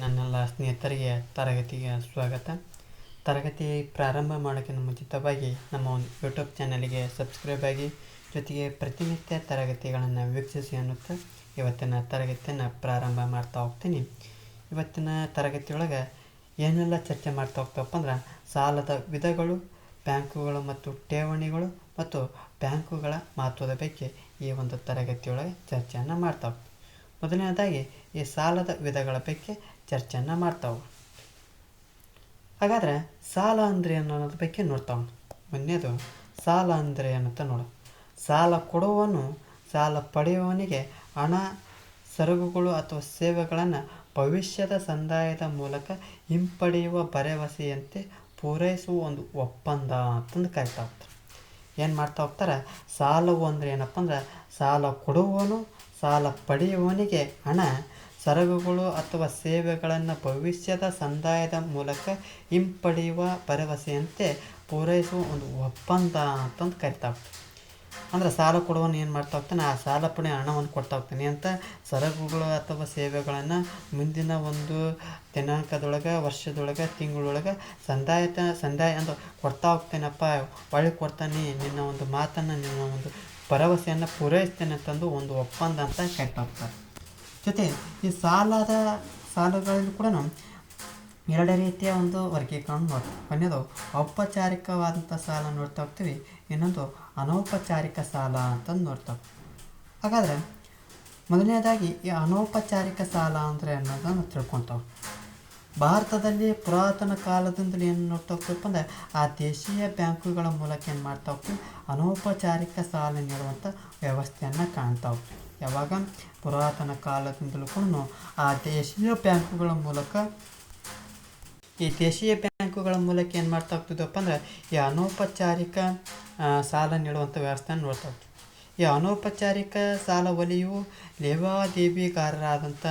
ನನ್ನೆಲ್ಲ ಸ್ನೇಹಿತರಿಗೆ ತರಗತಿಗೆ ಸ್ವಾಗತ. ತರಗತಿ ಪ್ರಾರಂಭ ಮಾಡೋಕ್ಕಿಂತ ಮುಂಚಿತವಾಗಿ ನಮ್ಮ ಒಂದು ಯೂಟ್ಯೂಬ್ ಚಾನಲ್ಗೆ ಸಬ್ಸ್ಕ್ರೈಬ್ ಆಗಿ, ಜೊತೆಗೆ ಪ್ರತಿನಿತ್ಯ ತರಗತಿಗಳನ್ನು ವೀಕ್ಷಿಸಿ ಅನ್ನುತ್ತಾ ಇವತ್ತಿನ ತರಗತಿಯನ್ನು ಪ್ರಾರಂಭ ಮಾಡ್ತಾ ಹೋಗ್ತೀನಿ. ಇವತ್ತಿನ ತರಗತಿಯೊಳಗೆ ಏನೆಲ್ಲ ಚರ್ಚೆ ಮಾಡ್ತಾ ಹೋಗ್ತಪ್ಪ ಅಂದ್ರೆ ಸಾಲದ ವಿಧಗಳು, ಬ್ಯಾಂಕುಗಳು ಮತ್ತು ಠೇವಣಿಗಳು ಮತ್ತು ಬ್ಯಾಂಕುಗಳ ಮಹತ್ವದ ಬಗ್ಗೆ ಈ ಒಂದು ತರಗತಿಯೊಳಗೆ ಚರ್ಚೆಯನ್ನು ಮಾಡ್ತಾ ಹೋಗ್ತೀವಿ. ಮೊದಲನೇದಾಗಿ ಈ ಸಾಲದ ವಿಧಗಳ ಬಗ್ಗೆ ಚರ್ಚೆಯನ್ನು ಮಾಡ್ತಾವೆ. ಹಾಗಾದರೆ ಸಾಲ ಅಂದರೆ ಅನ್ನೋದ್ರ ಬಗ್ಗೆ ನೋಡ್ತಾವೆ. ಮೊನ್ನೆದು ಸಾಲ ಅಂದರೆ ಏನಂತ ನೋಡು. ಸಾಲ ಕೊಡುವವನು ಸಾಲ ಪಡೆಯುವವನಿಗೆ ಹಣ, ಸರಕುಗಳು ಅಥವಾ ಸೇವೆಗಳನ್ನು ಭವಿಷ್ಯದ ಸಂದಾಯದ ಮೂಲಕ ಹಿಂಪಡೆಯುವ ಭರವಸೆಯಂತೆ ಪೂರೈಸುವ ಒಂದು ಒಪ್ಪಂದ ಅಂತಂದು ಕರಿತಾ ಹೋಗ್ತಾರೆ. ಏನು ಮಾಡ್ತಾ ಹೋಗ್ತಾರೆ? ಸಾಲವು ಅಂದರೆ ಏನಪ್ಪ ಅಂದ್ರೆ ಸಾಲ ಕೊಡುವವನು ಸಾಲ ಪಡೆಯುವವನಿಗೆ ಹಣ, ಸರಕುಗಳು ಅಥವಾ ಸೇವೆಗಳನ್ನು ಭವಿಷ್ಯದ ಸಂದಾಯದ ಮೂಲಕ ಹಿಂಪಡೆಯುವ ಭರವಸೆಯಂತೆ ಪೂರೈಸುವ ಒಂದು ಒಪ್ಪಂದ ಅಂತಂದು ಕರಿತಾ ಹೋಗ್ತಾರೆ. ಅಂದರೆ ಸಾಲ ಕೊಡುವವನು ಏನು ಮಾಡ್ತಾ ಹೋಗ್ತಾನೆ, ಆ ಸಾಲ ಪಡೆಯ ಹಣವನ್ನು ಕೊಡ್ತಾ ಹೋಗ್ತಾನೆ ಅಂತ ಸರಕುಗಳು ಅಥವಾ ಸೇವೆಗಳನ್ನು ಮುಂದಿನ ಒಂದು ದಿನಾಂಕದೊಳಗೆ, ವರ್ಷದೊಳಗೆ, ತಿಂಗಳೊಳಗೆ ಸಂದಾಯ ಅಂತ ಕೊಡ್ತಾ ಹೋಗ್ತೇನಪ್ಪ, ಒಳಗೆ ಕೊಡ್ತಾನೆ, ನಿನ್ನ ಒಂದು ಮಾತನ್ನು, ನಿನ್ನ ಒಂದು ಭರವಸೆಯನ್ನು ಪೂರೈಸ್ತೇನೆ ಅಂತಂದು ಒಂದು ಒಪ್ಪಂದ ಅಂತ ಕರಿತಾ ಹೋಗ್ತಾರೆ. ಜೊತೆ ಈ ಸಾಲಗಳಲ್ಲಿ ಕೂಡ ಎರಡು ರೀತಿಯ ಒಂದು ವರ್ಗೀಕರಣ ನೋಡ್ತೀವಿ. ಒಂದೇದು ಔಪಚಾರಿಕವಾದಂಥ ಸಾಲ ನೋಡ್ತಾ ಹೋಗ್ತೀವಿ, ಇನ್ನೊಂದು ಅನೌಪಚಾರಿಕ ಸಾಲ ಅಂತಂದು ನೋಡ್ತಾ ಹೋಗ್ತೀವಿ. ಹಾಗಾದರೆ ಮೊದಲನೇದಾಗಿ ಈ ಅನೌಪಚಾರಿಕ ಸಾಲ ಅಂದರೆ ಅನ್ನೋದನ್ನು ತಿಳ್ಕೊತಾವೆ. ಭಾರತದಲ್ಲಿ ಪುರಾತನ ಕಾಲದಿಂದಲೂ ಏನು ನೋಡ್ತಾ ಹೋಗ್ತೀವಪ್ಪ ಅಂದರೆ ಆ ದೇಶೀಯ ಬ್ಯಾಂಕುಗಳ ಮೂಲಕ ಏನು ಮಾಡ್ತಾ ಹೋಗ್ತೀವಿ, ಅನೌಪಚಾರಿಕ ಸಾಲ ನೀಡುವಂಥ ವ್ಯವಸ್ಥೆಯನ್ನು ಕಾಣ್ತಾ ಹೋಗ್ತೀವಿ. ಯಾವಾಗ ಪುರಾತನ ಕಾಲದಿಂದಲೂ ಕೂಡ ಆ ದೇಶೀಯ ಬ್ಯಾಂಕುಗಳ ಮೂಲಕ ಏನು ಮಾಡ್ತಾ ಹೋಗ್ತಿದ್ದಪ್ಪ ಅಂದರೆ ಈ ಅನೌಪಚಾರಿಕ ಸಾಲ ನೀಡುವಂಥ ವ್ಯವಸ್ಥೆಯನ್ನು ನೋಡ್ತಾ ಹೋಗ್ತೀವಿ. ಈ ಅನೌಪಚಾರಿಕ ಸಾಲ ವಲಯವು ಲೇವಾದೇವಿಗಾರರಾದಂಥ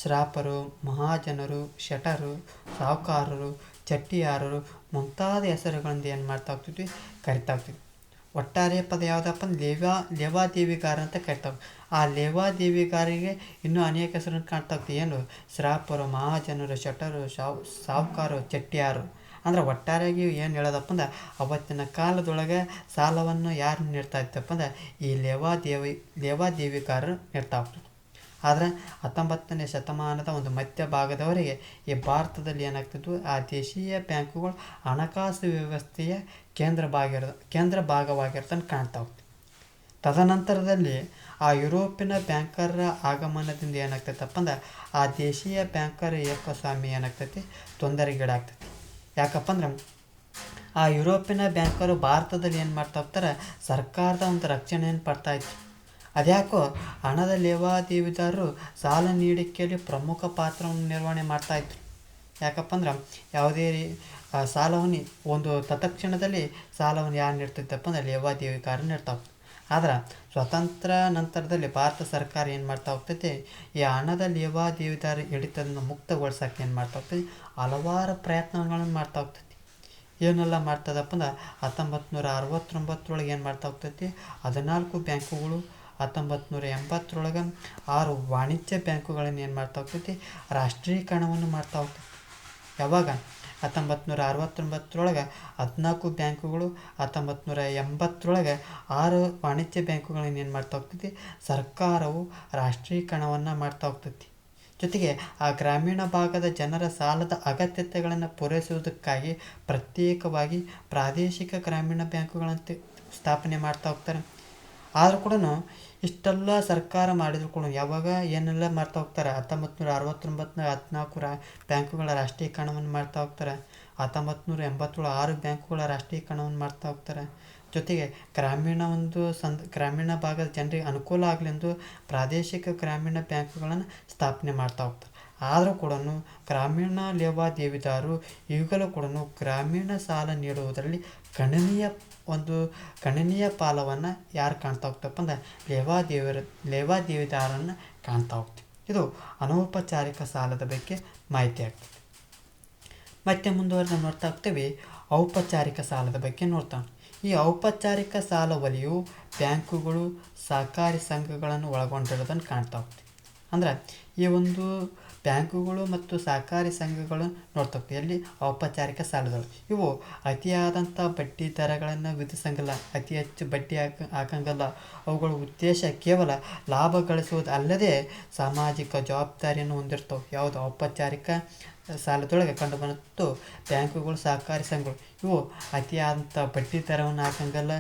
ಶ್ರಾಪರು, ಮಹಾಜನರು, ಶೆಟ್ಟರು, ಸಾಹುಕಾರರು, ಚಟ್ಟಿಯಾರರು ಮುಂತಾದ ಹೆಸರುಗಳಿಂದ ಏನು ಮಾಡ್ತಾ ಹೋಗ್ತಿದ್ವಿ, ಕರಿತಾ ಹೋಗ್ತಿದ್ವಿ. ಒಟ್ಟಾರೆ ಪದ ಯಾವುದಪ್ಪ ಅಂದ್ರೆ ಲೇವಾದೇವಿಗಾರ ಅಂತ ಕರಿತಾವೆ. ಆ ಲೇವಾದೇವಿಗಾರಿಗೆ ಇನ್ನೂ ಅನೇಕ ಹೆಸರನ್ನು ಕಾಣ್ತಾ ಹೋಗ್ತೀವಿ. ಏನು? ಶ್ರಾಪರು, ಮಹಾಜನರು, ಶೆಟ್ಟರು, ಸಾಹುಕಾರರು, ಚಟ್ಟಿಯಾರು. ಅಂದ್ರೆ ಒಟ್ಟಾರೆಯಾಗಿ ಏನು ಹೇಳೋದಪ್ಪ ಅಂದ್ರೆ ಅವತ್ತಿನ ಕಾಲದೊಳಗೆ ಸಾಲವನ್ನು ಯಾರು ನೀಡ್ತಾ ಇದ್ದಪ್ಪ ಅಂದ್ರೆ ಈ ಲೇವಾದೇವಿಗಾರರು ನೀಡ್ತಾ ಹೋಗ್ತಾರೆ. ಆದರೆ 19ನೇ ಶತಮಾನದ ಒಂದು ಮಧ್ಯಭಾಗದವರೆಗೆ ಈ ಭಾರತದಲ್ಲಿ ಏನಾಗ್ತಿದ್ವು, ಆ ದೇಶೀಯ ಬ್ಯಾಂಕುಗಳು ಹಣಕಾಸು ವ್ಯವಸ್ಥೆಯ ಕೇಂದ್ರ ಭಾಗವಾಗಿರ್ತಂದು ಕಾಣ್ತಾ ಹೋಗ್ತೀವಿ. ತದನಂತರದಲ್ಲಿ ಆ ಯುರೋಪಿನ ಬ್ಯಾಂಕರ ಆಗಮನದಿಂದ ಏನಾಗ್ತೈತಪ್ಪ ಅಂದ್ರೆ ಆ ದೇಶೀಯ ಬ್ಯಾಂಕರ ಏಕಸ್ವಾಮ್ಯ ಏನಾಗ್ತೈತಿ, ತೊಂದರೆಗೀಡಾಗ್ತೈತಿ. ಯಾಕಪ್ಪ ಅಂದ್ರೆ ಆ ಯುರೋಪಿನ ಬ್ಯಾಂಕರು ಭಾರತದಲ್ಲಿ ಏನು ಮಾಡ್ತಾ ಹೋಗ್ತಾರೆ, ಸರ್ಕಾರದ ಒಂದು ರಕ್ಷಣೆಯನ್ನು ಪಡ್ತಾ ಇತ್ತು. ಅದ್ಯಾಕೋ ಹಣದ ಲೇವಾದೇವಿದಾರರು ಸಾಲ ನೀಡಿಕೆಯಲ್ಲಿ ಪ್ರಮುಖ ಪಾತ್ರವನ್ನು ನಿರ್ವಹಣೆ ಮಾಡ್ತಾಯಿದ್ರು. ಯಾಕಪ್ಪ ಅಂದ್ರೆ ಯಾವುದೇ ಸಾಲವನ್ನು ಒಂದು ತತ್ಕ್ಷಣದಲ್ಲಿ ಸಾಲವನ್ನು ಯಾರು ನೀಡ್ತಿದ್ದಪ್ಪ ಅಂದ್ರೆ ಲೇವಾದೇವಿಗಾರ ನೀಡ್ತಾ ಹೋಗ್ತದೆ. ಆದ್ರೆ ಸ್ವತಂತ್ರ ನಂತರದಲ್ಲಿ ಭಾರತ ಸರ್ಕಾರ ಏನು ಮಾಡ್ತಾ ಹೋಗ್ತೈತಿ, ಈ ಹಣದ ಲೇವಾದೇವಿದಾರ ಹಿಡಿತದಿಂದ ಮುಕ್ತಗೊಳಿಸೋಕೆ ಏನು ಮಾಡ್ತಾ ಹೋಗ್ತೈತಿ, ಹಲವಾರು ಪ್ರಯತ್ನಗಳನ್ನು ಮಾಡ್ತಾ ಹೋಗ್ತೈತಿ. ಏನೆಲ್ಲ ಮಾಡ್ತದಪ್ಪ ಅಂದ್ರೆ 1969 ಏನು ಮಾಡ್ತಾ ಹೋಗ್ತೈತಿ, 14 ಬ್ಯಾಂಕುಗಳು, 1980 6 ವಾಣಿಜ್ಯ ಬ್ಯಾಂಕುಗಳನ್ನು ಏನು ಮಾಡ್ತಾ ಹೋಗ್ತೈತಿ, ರಾಷ್ಟ್ರೀಕರಣವನ್ನು ಮಾಡ್ತಾ ಹೋಗ್ತೈತಿ. ಯಾವಾಗ? 1969 14 ಬ್ಯಾಂಕುಗಳು, 1980 6 ವಾಣಿಜ್ಯ ಬ್ಯಾಂಕುಗಳನ್ನು ಏನು ಮಾಡ್ತಾ ಹೋಗ್ತೈತಿ, ಸರ್ಕಾರವು ರಾಷ್ಟ್ರೀಕರಣವನ್ನು ಮಾಡ್ತಾ ಹೋಗ್ತೈತಿ. ಜೊತೆಗೆ ಆ ಗ್ರಾಮೀಣ ಭಾಗದ ಜನರ ಸಾಲದ ಅಗತ್ಯತೆಗಳನ್ನು ಪೂರೈಸುವುದಕ್ಕಾಗಿ ಪ್ರತ್ಯೇಕವಾಗಿ ಪ್ರಾದೇಶಿಕ ಗ್ರಾಮೀಣ ಬ್ಯಾಂಕುಗಳಂತೆ ಸ್ಥಾಪನೆ ಮಾಡ್ತಾ ಹೋಗ್ತಾರೆ. ಆದರೂ ಕೂಡ ಇಷ್ಟೆಲ್ಲ ಸರ್ಕಾರ ಮಾಡಿದ್ರು ಕೂಡ ಯಾವಾಗ ಏನೆಲ್ಲ ಮಾಡ್ತಾ ಹೋಗ್ತಾರೆ, 1969 14 ಬ್ಯಾಂಕುಗಳ ರಾಷ್ಟ್ರೀಕರಣವನ್ನು ಮಾಡ್ತಾ ಹೋಗ್ತಾರೆ. 1980 6 ಬ್ಯಾಂಕುಗಳ ರಾಷ್ಟ್ರೀಕರಣವನ್ನು ಮಾಡ್ತಾ ಹೋಗ್ತಾರೆ. ಜೊತೆಗೆ ಗ್ರಾಮೀಣ ಭಾಗದ ಜನರಿಗೆ ಅನುಕೂಲ ಆಗಲೆಂದು ಪ್ರಾದೇಶಿಕ ಗ್ರಾಮೀಣ ಬ್ಯಾಂಕುಗಳನ್ನು ಸ್ಥಾಪನೆ ಮಾಡ್ತಾ ಹೋಗ್ತಾರೆ. ಆದರೂ ಕೂಡ ಗ್ರಾಮೀಣ ಲೇವಾದೇವಿದಾರರು ಈಗಲೂ ಕೂಡ ಗ್ರಾಮೀಣ ಸಾಲ ನೀಡುವುದರಲ್ಲಿ ಗಣನೀಯ ಪಾಲವನ್ನು ಯಾರು ಕಾಣ್ತಾ ಹೋಗ್ತಪ್ಪ ಅಂದ್ರೆ ಲೇವಾದೇವಿದಾರನ್ನು ಕಾಣ್ತಾ ಹೋಗ್ತೀವಿ. ಇದು ಅನೌಪಚಾರಿಕ ಸಾಲದ ಬಗ್ಗೆ ಮಾಹಿತಿ ಆಗ್ತದೆ. ಮತ್ತೆ ಮುಂದುವರೆದು ನೋಡ್ತಾ ಹೋಗ್ತೀವಿ ಔಪಚಾರಿಕ ಸಾಲದ ಬಗ್ಗೆ ನೋಡ್ತಾ. ಈ ಔಪಚಾರಿಕ ಸಾಲ ವಲಯವು ಬ್ಯಾಂಕುಗಳು, ಸಹಕಾರಿ ಸಂಘಗಳನ್ನು ಒಳಗೊಂಡಿರೋದನ್ನು ಕಾಣ್ತಾ ಹೋಗ್ತೀವಿ. ಅಂದರೆ ಈ ಒಂದು ಬ್ಯಾಂಕುಗಳು ಮತ್ತು ಸಹಕಾರಿ ಸಂಘಗಳು ನೋಡ್ತಾ ಹೋಗ್ತೀವಿ. ಎಲ್ಲಿ ಔಪಚಾರಿಕ ಸಾಲಗಳು ಇವು ಅತಿಯಾದಂಥ ಬಡ್ಡಿ ದರಗಳನ್ನು ವಿಧಿಸಂಗಿಲ್ಲ, ಅತಿ ಹೆಚ್ಚು ಬಡ್ಡಿ ಹಾಕಂಗಲ್ಲ. ಅವುಗಳ ಉದ್ದೇಶ ಕೇವಲ ಲಾಭ ಗಳಿಸುವುದು ಅಲ್ಲದೆ ಸಾಮಾಜಿಕ ಜವಾಬ್ದಾರಿಯನ್ನು ಹೊಂದಿರ್ತವೆ. ಯಾವುದು ಔಪಚಾರಿಕ ಸಾಲದೊಳಗೆ ಕಂಡುಬಂತು ಬ್ಯಾಂಕುಗಳು ಸಹಕಾರಿ ಸಂಘಗಳು ಇವು ಅತಿಯಾದಂಥ ಬಡ್ಡಿ ದರವನ್ನು ಹಾಕಂಗಲ್ಲ.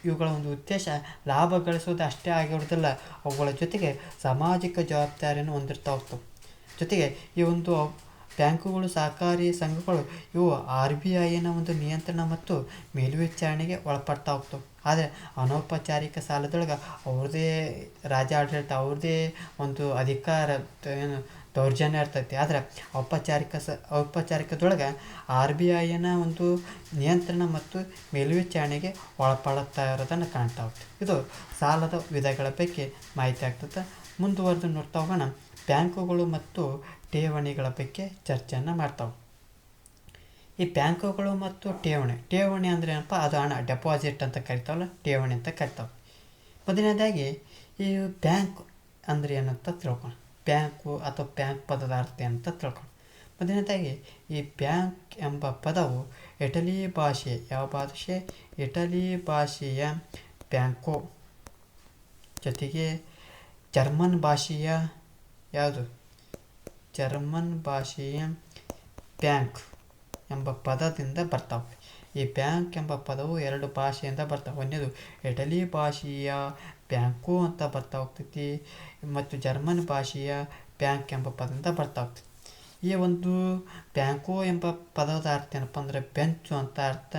ಇವುಗಳ ಒಂದು ಉದ್ದೇಶ ಲಾಭ ಗಳಿಸುವುದು ಅಷ್ಟೇ ಆಗಿರುವುದಿಲ್ಲ, ಅವುಗಳ ಜೊತೆಗೆ ಸಾಮಾಜಿಕ ಜವಾಬ್ದಾರಿಯನ್ನು ಹೊಂದಿರ್ತಾ ಹೋಗ್ತವೆ. ಜೊತೆಗೆ ಈ ಒಂದು ಬ್ಯಾಂಕುಗಳು ಸಹಕಾರಿ ಸಂಘಗಳು ಇವು RBIನ ಒಂದು ನಿಯಂತ್ರಣ ಮತ್ತು ಮೇಲ್ವಿಚಾರಣೆಗೆ ಒಳಪಡ್ತಾ ಹೋಗ್ತವೆ. ಆದರೆ ಅನೌಪಚಾರಿಕ ಸಾಲದೊಳಗೆ ಅವ್ರದ್ದೇ ರಾಜಾಡಳಿತ, ಅವ್ರದ್ದೇ ಒಂದು ಅಧಿಕಾರ ಏನು ದೌರ್ಜನ್ಯ ಇರ್ತೈತಿ. ಆದರೆ ಔಪಚಾರಿಕದೊಳಗೆ RBIನ ಒಂದು ನಿಯಂತ್ರಣ ಮತ್ತು ಮೇಲ್ವಿಚಾರಣೆಗೆ ಒಳಪಡುತ್ತಾ ಇರೋದನ್ನು ಕಾಣ್ತಾ ಹೋಗ್ತೀವಿ. ಇದು ಸಾಲದ ವಿಧಗಳ ಬಗ್ಗೆ ಮಾಹಿತಿ ಆಗ್ತದೆ. ಮುಂದುವರೆದು ನೋಡ್ತಾ ಹೋಗೋಣ. ಬ್ಯಾಂಕುಗಳು ಮತ್ತು ಠೇವಣಿಗಳ ಬಗ್ಗೆ ಚರ್ಚೆಯನ್ನು ಮಾಡ್ತಾವೆ. ಈ ಬ್ಯಾಂಕುಗಳು ಮತ್ತು ಠೇವಣಿ ಅಂದರೆ ಏನಪ್ಪ, ಅದು ಹಣ ಡೆಪಾಸಿಟ್ ಅಂತ ಕರಿತಾವಲ್ಲ, ಠೇವಣಿ ಅಂತ ಕರಿತಾವೆ. ಮೊದಲನೇದಾಗಿ ಈ ಬ್ಯಾಂಕ್ ಅಂದರೆ ಏನಂತ ತಿಳ್ಕೊಳ್ಳೋಣ. ಬ್ಯಾಂಕು ಅಥವಾ ಬ್ಯಾಂಕ್ ಪದದ ಅರ್ಥ ಅಂತ ತಿಳ್ಕೊಳ್ಳೋಣ. ಮೊದಲನೇದಾಗಿ ಈ ಬ್ಯಾಂಕ್ ಎಂಬ ಪದವು ಇಟಲಿ ಭಾಷೆ, ಯಾವ ಭಾಷೆ? ಇಟಲಿ ಭಾಷೆಯ ಬ್ಯಾಂಕೋ ಜೊತೆಗೆ ಜರ್ಮನ್ ಭಾಷೆಯ ಯಾವುದು? ಜರ್ಮನ್ ಭಾಷೆಯ ಬ್ಯಾಂಕ್ ಎಂಬ ಪದದಿಂದ ಬರ್ತಾವೆ. ಈ ಬ್ಯಾಂಕ್ ಎಂಬ ಪದವು ಎರಡು ಭಾಷೆಯಿಂದ ಬರ್ತಾವೆ. ಒಂದೇದು ಇಟಲಿ ಭಾಷೆಯ ಬ್ಯಾಂಕು ಅಂತ ಬರ್ತಾ ಹೋಗ್ತೈತಿ, ಮತ್ತು ಜರ್ಮನ್ ಭಾಷೆಯ ಬ್ಯಾಂಕ್ ಎಂಬ ಪದದಿಂದ ಬರ್ತಾ ಹೋಗ್ತೈತಿ. ಈ ಒಂದು ಬ್ಯಾಂಕು ಎಂಬ ಪದದ ಅರ್ಥ ಏನಪ್ಪ ಅಂದರೆ ಬೆಂಚು ಅಂತ ಅರ್ಥ.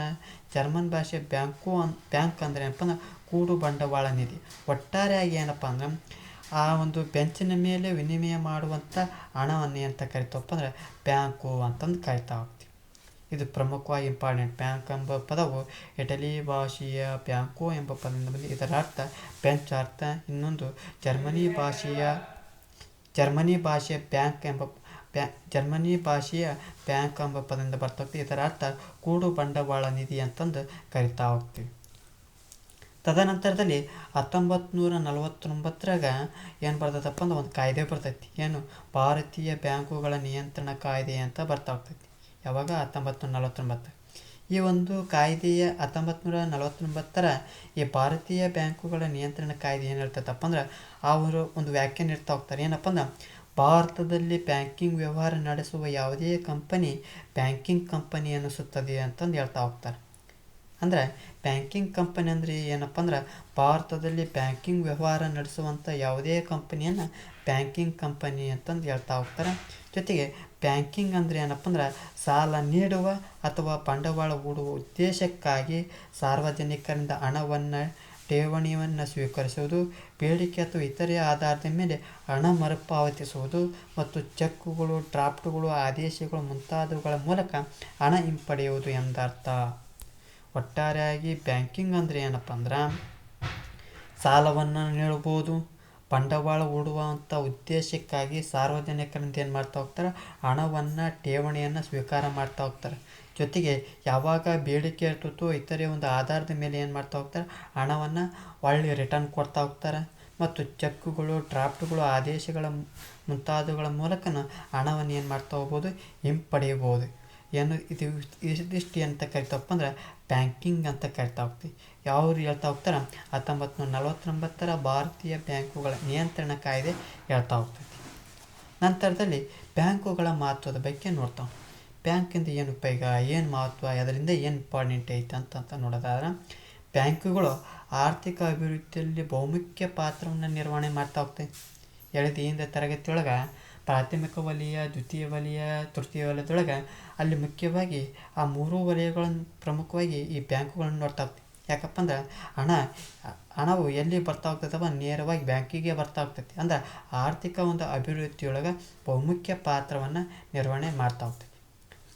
ಜರ್ಮನ್ ಭಾಷೆ ಬ್ಯಾಂಕ್ ಅಂದರೆ ಏನಪ್ಪ ಅಂದ್ರೆ ಕೂಡು ಬಂಡವಾಳ ನಿಧಿ. ಒಟ್ಟಾರೆಯಾಗಿ ಏನಪ್ಪ ಅಂದ್ರೆ ಆ ಒಂದು ಬೆಂಚಿನ ಮೇಲೆ ವಿನಿಮಯ ಮಾಡುವಂಥ ಹಣವನ್ನು ಅಂತ ಕರಿತಾವಪ್ಪ ಅಂದರೆ ಬ್ಯಾಂಕು ಅಂತಂದು ಕರಿತಾ ಹೋಗ್ತೀವಿ. ಇದು ಪ್ರಮುಖವಾಗಿ ಇಂಪಾರ್ಟೆಂಟ್. ಬ್ಯಾಂಕ್ ಎಂಬ ಪದವು ಇಟಲಿ ಭಾಷೆಯ ಬ್ಯಾಂಕು ಎಂಬ ಪದದಿಂದ ಬಂದು ಇದರ ಅರ್ಥ ಬೆಂಚ್ ಅರ್ಥ. ಇನ್ನೊಂದು ಜರ್ಮನಿ ಭಾಷೆಯ ಬ್ಯಾಂಕ್ ಎಂಬ ಪದದಿಂದ ಬರ್ತಾ ಹೋಗ್ತೀವಿ. ಇದರ ಅರ್ಥ ಕೂಡು ಬಂಡವಾಳ ನಿಧಿ ಅಂತಂದು ಕರಿತಾ ಹೋಗ್ತೀವಿ. ತದನಂತರದಲ್ಲಿ 1949 ಏನು ಬರ್ತೈತಪ್ಪ ಅಂದ್ರೆ ಒಂದು ಕಾಯ್ದೆ ಬರ್ತೈತಿ. ಏನು? ಭಾರತೀಯ ಬ್ಯಾಂಕುಗಳ ನಿಯಂತ್ರಣ ಕಾಯ್ದೆ ಅಂತ ಬರ್ತಾ ಹೋಗ್ತೈತಿ. ಯಾವಾಗ? 1949. ಈ ಒಂದು ಕಾಯ್ದೆಯ 1949 ಈ ಭಾರತೀಯ ಬ್ಯಾಂಕುಗಳ ನಿಯಂತ್ರಣ ಕಾಯ್ದೆ ಏನು ಹೇಳ್ತೈತಪ್ಪ ಅಂದ್ರೆ ಅವರು ಒಂದು ವ್ಯಾಖ್ಯಾನ ಇರ್ತಾ ಹೋಗ್ತಾರೆ. ಏನಪ್ಪ ಅಂದ್ರೆ ಭಾರತದಲ್ಲಿ ಬ್ಯಾಂಕಿಂಗ್ ವ್ಯವಹಾರ ನಡೆಸುವ ಯಾವುದೇ ಕಂಪನಿ ಬ್ಯಾಂಕಿಂಗ್ ಕಂಪನಿ ಅನ್ನಿಸುತ್ತದೆ ಅಂತಂದು ಹೇಳ್ತಾ ಹೋಗ್ತಾರೆ. ಅಂದರೆ ಬ್ಯಾಂಕಿಂಗ್ ಕಂಪನಿ ಅಂದರೆ ಏನಪ್ಪ ಅಂದ್ರೆ ಭಾರತದಲ್ಲಿ ಬ್ಯಾಂಕಿಂಗ್ ವ್ಯವಹಾರ ನಡೆಸುವಂಥ ಯಾವುದೇ ಕಂಪನಿಯನ್ನು ಬ್ಯಾಂಕಿಂಗ್ ಕಂಪನಿ ಅಂತಂದು ಹೇಳ್ತಾ ಹೋಗ್ತಾರೆ. ಜೊತೆಗೆ ಬ್ಯಾಂಕಿಂಗ್ ಅಂದರೆ ಏನಪ್ಪ ಅಂದ್ರೆ ಸಾಲ ನೀಡುವ ಅಥವಾ ಬಂಡವಾಳ ಹೂಡುವ ಉದ್ದೇಶಕ್ಕಾಗಿ ಸಾರ್ವಜನಿಕರಿಂದ ಹಣವನ್ನು, ಠೇವಣಿಯನ್ನು ಸ್ವೀಕರಿಸುವುದು, ಬೇಡಿಕೆ ಅಥವಾ ಇತರೆ ಆಧಾರದ ಮೇಲೆ ಹಣ ಮರುಪಾವತಿಸುವುದು ಮತ್ತು ಚೆಕ್ಕುಗಳು, ಡ್ರಾಫ್ಟ್ಗಳು, ಆದೇಶಗಳು ಮುಂತಾದವುಗಳ ಮೂಲಕ ಹಣ ಹಿಂಪಡೆಯುವುದು ಎಂದರ್ಥ. ಒಟ್ಟಾರೆಯಾಗಿ ಬ್ಯಾಂಕಿಂಗ್ ಅಂದರೆ ಏನಪ್ಪ ಅಂದ್ರೆ ಸಾಲವನ್ನು ನೀಡಬಹುದು, ಬಂಡವಾಳ ಹೂಡುವಂಥ ಉದ್ದೇಶಕ್ಕಾಗಿ ಸಾರ್ವಜನಿಕರಿಂದ ಏನು ಮಾಡ್ತಾ ಹೋಗ್ತಾರೆ, ಹಣವನ್ನು, ಠೇವಣಿಯನ್ನು ಸ್ವೀಕಾರ ಮಾಡ್ತಾ ಹೋಗ್ತಾರೆ. ಜೊತೆಗೆ ಯಾವಾಗ ಬೇಡಿಕೆ ಇರ್ತೈತೋ ಇತರೆ ಒಂದು ಆಧಾರದ ಮೇಲೆ ಏನು ಮಾಡ್ತಾ ಹೋಗ್ತಾರೆ, ಹಣವನ್ನು ಒಳ್ಳೆ ರಿಟರ್ನ್ ಕೊಡ್ತಾ ಹೋಗ್ತಾರೆ. ಮತ್ತು ಚೆಕ್ಕುಗಳು, ಡ್ರಾಫ್ಟ್ಗಳು, ಆದೇಶಗಳ ಮುಂತಾದವುಗಳ ಮೂಲಕ ಹಣವನ್ನು ಏನು ಮಾಡ್ತಾ ಹೋಗ್ಬೋದು, ಹಿಂಪಡೆಯಬಹುದು. ಏನು ಇದಿಷ್ಟು ಅಂತ ಕರಿತಾವಪ್ಪ ಅಂದ್ರೆ ಬ್ಯಾಂಕಿಂಗ್ ಅಂತ ಕರಿತಾ ಹೋಗ್ತೀವಿ. ಯಾವ್ರು ಹೇಳ್ತಾ ಹೋಗ್ತಾರೆ? 1949 ಭಾರತೀಯ ಬ್ಯಾಂಕುಗಳ ನಿಯಂತ್ರಣ ಕಾಯ್ದೆ ಹೇಳ್ತಾ ಹೋಗ್ತೈತಿ. ನಂತರದಲ್ಲಿ ಬ್ಯಾಂಕುಗಳ ಮಹತ್ವದ ಬಗ್ಗೆ ನೋಡ್ತಾವೆ. ಬ್ಯಾಂಕಿಂದ ಏನು ಉಪಯೋಗ, ಏನು ಮಹತ್ವ, ಅದರಿಂದ ಏನು ಇಂಪಾರ್ಟೆಂಟ್ ಐತೆ ಅಂತ ನೋಡೋದಾದ್ರೆ, ಬ್ಯಾಂಕುಗಳು ಆರ್ಥಿಕ ಅಭಿವೃದ್ಧಿಯಲ್ಲಿ ಬಹುಮುಖ್ಯ ಪಾತ್ರವನ್ನು ನಿರ್ವಹಣೆ ಮಾಡ್ತಾ ಹೋಗ್ತೈತಿ. ಹೇಳಿದ ಹಿಂದೆ ತರಗತಿಯೊಳಗೆ ಪ್ರಾಥಮಿಕ ವಲಯ, ದ್ವಿತೀಯ ವಲಯ, ತೃತೀಯ ವಲಯದೊಳಗೆ ಅಲ್ಲಿ ಮುಖ್ಯವಾಗಿ ಆ ಮೂರು ವಲಯಗಳನ್ನು ಪ್ರಮುಖವಾಗಿ ಈ ಬ್ಯಾಂಕುಗಳನ್ನು ನೋಡ್ತಾ ಹೋಗ್ತೀವಿ. ಯಾಕಪ್ಪ ಅಂದ್ರೆ ಹಣವು ಎಲ್ಲಿ ಬರ್ತಾ ಹೋಗ್ತೈತವ, ನೇರವಾಗಿ ಬ್ಯಾಂಕಿಗೆ ಬರ್ತಾ ಹೋಗ್ತೈತಿ. ಅಂದ್ರೆ ಆರ್ಥಿಕ ಒಂದು ಅಭಿವೃದ್ಧಿಯೊಳಗೆ ಬಹುಮುಖ್ಯ ಪಾತ್ರವನ್ನು ನಿರ್ವಹಣೆ ಮಾಡ್ತಾ ಹೋಗ್ತೈತಿ.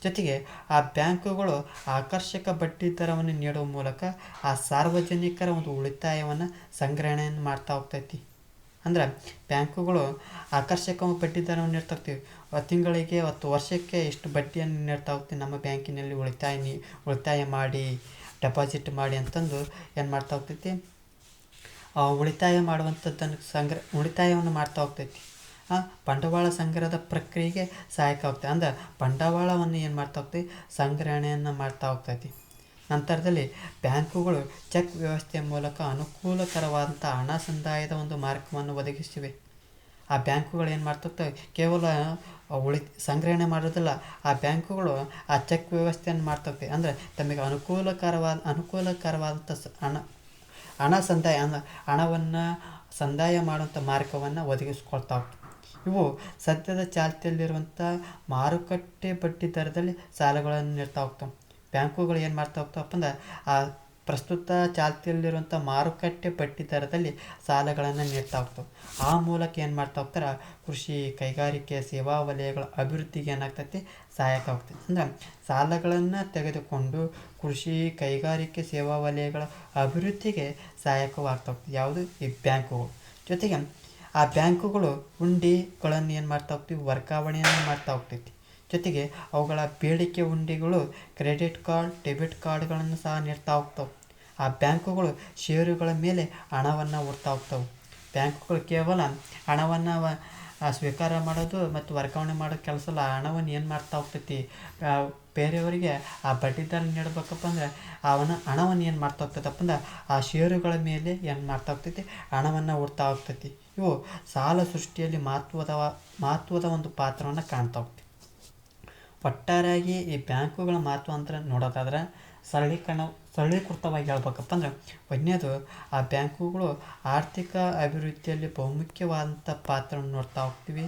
ಜೊತೆಗೆ ಆ ಬ್ಯಾಂಕುಗಳು ಆಕರ್ಷಕ ಬಡ್ಡಿ ದರವನ್ನು ನೀಡುವ ಮೂಲಕ ಆ ಸಾರ್ವಜನಿಕರ ಒಂದು ಉಳಿತಾಯವನ್ನು ಸಂಗ್ರಹಣೆಯನ್ನು ಮಾಡ್ತಾ ಹೋಗ್ತೈತಿ. ಅಂದ್ರೆ ಬ್ಯಾಂಕುಗಳು ಆಕರ್ಷಕ ಬಡ್ಡಿ ದರವನ್ನು ನೀಡ್ತಾ ಹೋಗ್ತೀವಿ. ತಿಂಗಳಿಗೆ 10 ವರ್ಷಕ್ಕೆ ಇಷ್ಟು ಬಡ್ಡಿಯನ್ನು ನೀಡ್ತಾ ಹೋಗ್ತೀವಿ, ನಮ್ಮ ಬ್ಯಾಂಕಿನಲ್ಲಿ ಉಳಿತಾಯ ಮಾಡಿ, ಡೆಪಾಸಿಟ್ ಮಾಡಿ ಅಂತಂದು ಏನು ಮಾಡ್ತಾ ಹೋಗ್ತೈತಿ, ಉಳಿತಾಯ ಮಾಡುವಂಥದ್ದನ್ನು ಉಳಿತಾಯವನ್ನು ಮಾಡ್ತಾ ಹೋಗ್ತೈತಿ. ಬಂಡವಾಳ ಸಂಗ್ರಹದ ಪ್ರಕ್ರಿಯೆಗೆ ಸಹಾಯಕ ಆಗ್ತದೆ. ಅಂದ್ರೆ ಬಂಡವಾಳವನ್ನು ಏನು ಮಾಡ್ತಾ ಹೋಗ್ತೈತಿ, ಸಂಗ್ರಹಣೆಯನ್ನು ಮಾಡ್ತಾ ಹೋಗ್ತೈತಿ. ನಂತರದಲ್ಲಿ ಬ್ಯಾಂಕುಗಳು ಚೆಕ್ ವ್ಯವಸ್ಥೆಯ ಮೂಲಕ ಅನುಕೂಲಕರವಾದಂಥ ಹಣ ಸಂದಾಯದ ಒಂದು ಮಾರ್ಗವನ್ನು ಒದಗಿಸಿವೆ. ಆ ಬ್ಯಾಂಕುಗಳು ಏನು ಮಾಡ್ತಿರ್ತವೆ, ಕೇವಲ ಸಂಗ್ರಹಣೆ ಮಾಡೋದಿಲ್ಲ, ಆ ಬ್ಯಾಂಕುಗಳು ಆ ಚೆಕ್ ವ್ಯವಸ್ಥೆಯನ್ನು ಮಾಡ್ತವೆ. ಅಂದರೆ ತಮಗೆ ಅನುಕೂಲಕರವಾದಂಥ ಹಣ ಸಂದಾಯ ಹಣವನ್ನು ಸಂದಾಯ ಮಾಡುವಂಥ ಮಾರ್ಗವನ್ನು ಒದಗಿಸ್ಕೊಳ್ತಾ ಹೋಗ್ತವೆ. ಇವು ಸದ್ಯದ ಚಾಲ್ತಿಯಲ್ಲಿರುವಂಥ ಮಾರುಕಟ್ಟೆ ಬಡ್ಡಿ ದರದಲ್ಲಿ ಸಾಲಗಳನ್ನು ನೀಡ್ತಾ ಹೋಗ್ತವೆ. ಬ್ಯಾಂಕುಗಳು ಏನು ಮಾಡ್ತಾ ಹೋಗ್ತಾವಪ್ಪ ಅಂದ್ರೆ ಆ ಪ್ರಸ್ತುತ ಚಾಲ್ತಿಯಲ್ಲಿರುವಂಥ ಮಾರುಕಟ್ಟೆ ಬಡ್ಡಿ ದರದಲ್ಲಿ ಸಾಲಗಳನ್ನು ನೀಡ್ತಾ ಹೋಗ್ತವೆ. ಆ ಮೂಲಕ ಏನು ಮಾಡ್ತಾ ಹೋಗ್ತಾರೆ, ಕೃಷಿ, ಕೈಗಾರಿಕೆ, ಸೇವಾ ವಲಯಗಳ ಅಭಿವೃದ್ಧಿಗೆ ಏನಾಗ್ತೈತಿ, ಸಹಾಯಕ ಆಗ್ತೈತಿ. ಅಂದ್ರೆ ಸಾಲಗಳನ್ನು ತೆಗೆದುಕೊಂಡು ಕೃಷಿ, ಕೈಗಾರಿಕೆ, ಸೇವಾ ವಲಯಗಳ ಅಭಿವೃದ್ಧಿಗೆ ಸಹಾಯಕವಾಗ್ತಾ ಹೋಗ್ತದೆ. ಯಾವುದು, ಈ ಬ್ಯಾಂಕುಗಳು. ಜೊತೆಗೆ ಆ ಬ್ಯಾಂಕುಗಳು ಹುಂಡಿಗಳನ್ನು ಏನು ಮಾಡ್ತಾ ಹೋಗ್ತೀವಿ, ವರ್ಗಾವಣೆಯನ್ನು ಮಾಡ್ತಾ ಹೋಗ್ತೈತಿ. ಜೊತೆಗೆ ಅವುಗಳ ಬೇಡಿಕೆ ಹುಂಡಿಗಳು ಕ್ರೆಡಿಟ್ ಕಾರ್ಡ್, ಡೆಬಿಟ್ ಕಾರ್ಡ್ಗಳನ್ನು ಸಹ ನೀಡ್ತಾ ಹೋಗ್ತವೆ. ಆ ಬ್ಯಾಂಕುಗಳು ಷೇರುಗಳ ಮೇಲೆ ಹಣವನ್ನು ಹೂಡ್ತಾ ಹೋಗ್ತವೆ. ಬ್ಯಾಂಕುಗಳು ಕೇವಲ ಹಣವನ್ನು ಸ್ವೀಕಾರ ಮಾಡೋದು ಮತ್ತು ವರ್ಗಾವಣೆ ಮಾಡೋ ಕೆಲಸ ಅಲ್ಲ. ಆ ಹಣವನ್ನು ಏನು ಮಾಡ್ತಾ ಹೋಗ್ತೈತಿ, ಬೇರೆಯವರಿಗೆ ಆ ಬಡ್ಡಿ ದರ ನೀಡಬೇಕಪ್ಪ ಅಂದ್ರೆ ಹಣವನ್ನು ಏನು ಮಾಡ್ತಾ ಹೋಗ್ತೈತಪ್ಪ ಅಂದ್ರೆ ಆ ಷೇರುಗಳ ಮೇಲೆ ಏನು ಮಾಡ್ತಾ ಹೋಗ್ತೈತಿ, ಹಣವನ್ನು ಹೂಡ್ತಾ ಹೋಗ್ತೈತಿ. ಇವು ಸಾಲ ಸೃಷ್ಟಿಯಲ್ಲಿ ಮಹತ್ವದ ಒಂದು ಪಾತ್ರವನ್ನು ಕಾಣ್ತಾ ಹೋಗ್ತೈತಿ. ಒಟ್ಟಾರೆಯಾಗಿ ಈ ಬ್ಯಾಂಕುಗಳ ಮಹತ್ವ ಅಂತ ನೋಡೋದಾದ್ರೆ ಸರಳೀಕೃತವಾಗಿ ಹೇಳ್ಬೇಕಪ್ಪ ಅಂದ್ರೆ, ಒಂದನೇದು, ಆ ಬ್ಯಾಂಕುಗಳು ಆರ್ಥಿಕ ಅಭಿವೃದ್ಧಿಯಲ್ಲಿ ಬಹುಮುಖ್ಯವಾದಂಥ ಪಾತ್ರವನ್ನು ನೋಡ್ತಾ ಹೋಗ್ತೀವಿ.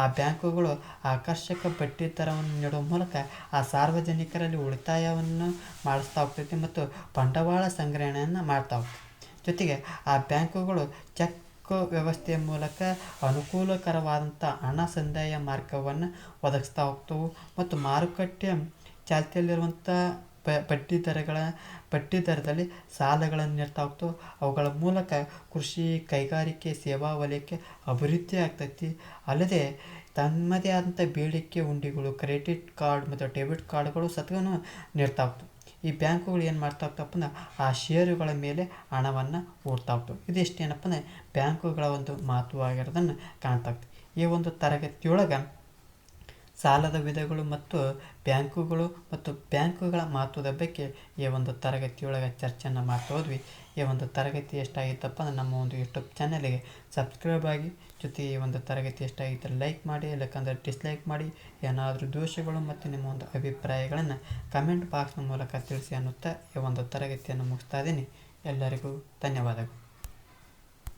ಆ ಬ್ಯಾಂಕುಗಳು ಆಕರ್ಷಕ ಬಡ್ಡಿ ದರವನ್ನು ನೀಡುವ ಮೂಲಕ ಆ ಸಾರ್ವಜನಿಕರಲ್ಲಿ ಉಳಿತಾಯವನ್ನು ಮಾಡಿಸ್ತಾ ಹೋಗ್ತೈತಿ ಮತ್ತು ಬಂಡವಾಳ ಸಂಗ್ರಹಣೆಯನ್ನು ಮಾಡ್ತಾ ಹೋಗ್ತೈತಿ. ಜೊತೆಗೆ ಆ ಬ್ಯಾಂಕುಗಳು ಚೆಕ್ ವ್ಯವಸ್ಥೆಯ ಮೂಲಕ ಅನುಕೂಲಕರವಾದಂಥ ಹಣ ಸಂದಾಯ ಮಾರ್ಗವನ್ನು ಒದಗಿಸ್ತಾ ಹೋಗ್ತವೆ ಮತ್ತು ಮಾರುಕಟ್ಟೆ ಚಾಲ್ತಿಯಲ್ಲಿರುವಂಥ ಬಡ್ಡಿ ದರದಲ್ಲಿ ಸಾಲಗಳನ್ನು ನೀಡ್ತಾ ಹೋಗ್ತವೆ. ಅವುಗಳ ಮೂಲಕ ಕೃಷಿ, ಕೈಗಾರಿಕೆ, ಸೇವಾ ವಲಯಕ್ಕೆ ಅಭಿವೃದ್ಧಿ ಆಗ್ತೈತಿ. ಅಲ್ಲದೆ ತಮ್ಮದೇ ಆದಂಥ ಬೇಡಿಕೆ ಹುಂಡಿಗಳು, ಕ್ರೆಡಿಟ್ ಕಾರ್ಡ್ ಮತ್ತು ಡೆಬಿಟ್ ಕಾರ್ಡ್ಗಳು ಸತ್ವನು ನೀಡ್ತಾ ಹೋಗ್ತವೆ. ಈ ಬ್ಯಾಂಕುಗಳು ಏನು ಮಾಡ್ತಾ ಹೋಗ್ತಪ್ಪ ಅಂದ್ರೆ ಆ ಷೇರುಗಳ ಮೇಲೆ ಹಣವನ್ನು ಹೂಡ್ತಾ ಹೋಗ್ತವೆ. ಇದಿಷ್ಟು ಏನಪ್ಪ ಅಂದರೆ ಬ್ಯಾಂಕುಗಳ ಒಂದು ಮಹತ್ವವಾಗಿರೋದನ್ನು ಕಾಣ್ತಾ ಹೋಗ್ತದೆ. ಈ ಒಂದು ತರಗತಿಯೊಳಗೆ ಸಾಲದ ವಿಧಗಳು ಮತ್ತು ಬ್ಯಾಂಕುಗಳ ಮಹತ್ವದ ಬಗ್ಗೆ ಈ ಒಂದು ತರಗತಿಯೊಳಗೆ ಚರ್ಚೆಯನ್ನು ಮಾಡ್ತಾ ಹೋದ್ವಿ. ಈ ಒಂದು ತರಗತಿ ಎಷ್ಟಾಗಿತ್ತಪ್ಪ ಅಂದ್ರೆ ನಮ್ಮ ಒಂದು ಯೂಟ್ಯೂಬ್ ಚಾನಲಿಗೆ ಸಬ್ಸ್ಕ್ರೈಬ್ ಆಗಿ, ಜೊತೆಗೆ ಈ ಒಂದು ತರಗತಿ ಎಷ್ಟಾಗಿದ್ದರೆ ಲೈಕ್ ಮಾಡಿ, ಇಲ್ಲಕ್ಕಂದ್ರೆ ಡಿಸ್ಲೈಕ್ ಮಾಡಿ. ಏನಾದರೂ ದೋಷಗಳು ಮತ್ತು ನಿಮ್ಮ ಒಂದು ಅಭಿಪ್ರಾಯಗಳನ್ನು ಕಮೆಂಟ್ ಬಾಕ್ಸ್ನ ಮೂಲಕ ತಿಳಿಸಿ ಅನ್ನುತ್ತಾ ಈ ಒಂದು ತರಗತಿಯನ್ನು ಮುಗಿಸ್ತಾ ಇದ್ದೀನಿ. ಎಲ್ಲರಿಗೂ ಧನ್ಯವಾದಗಳು.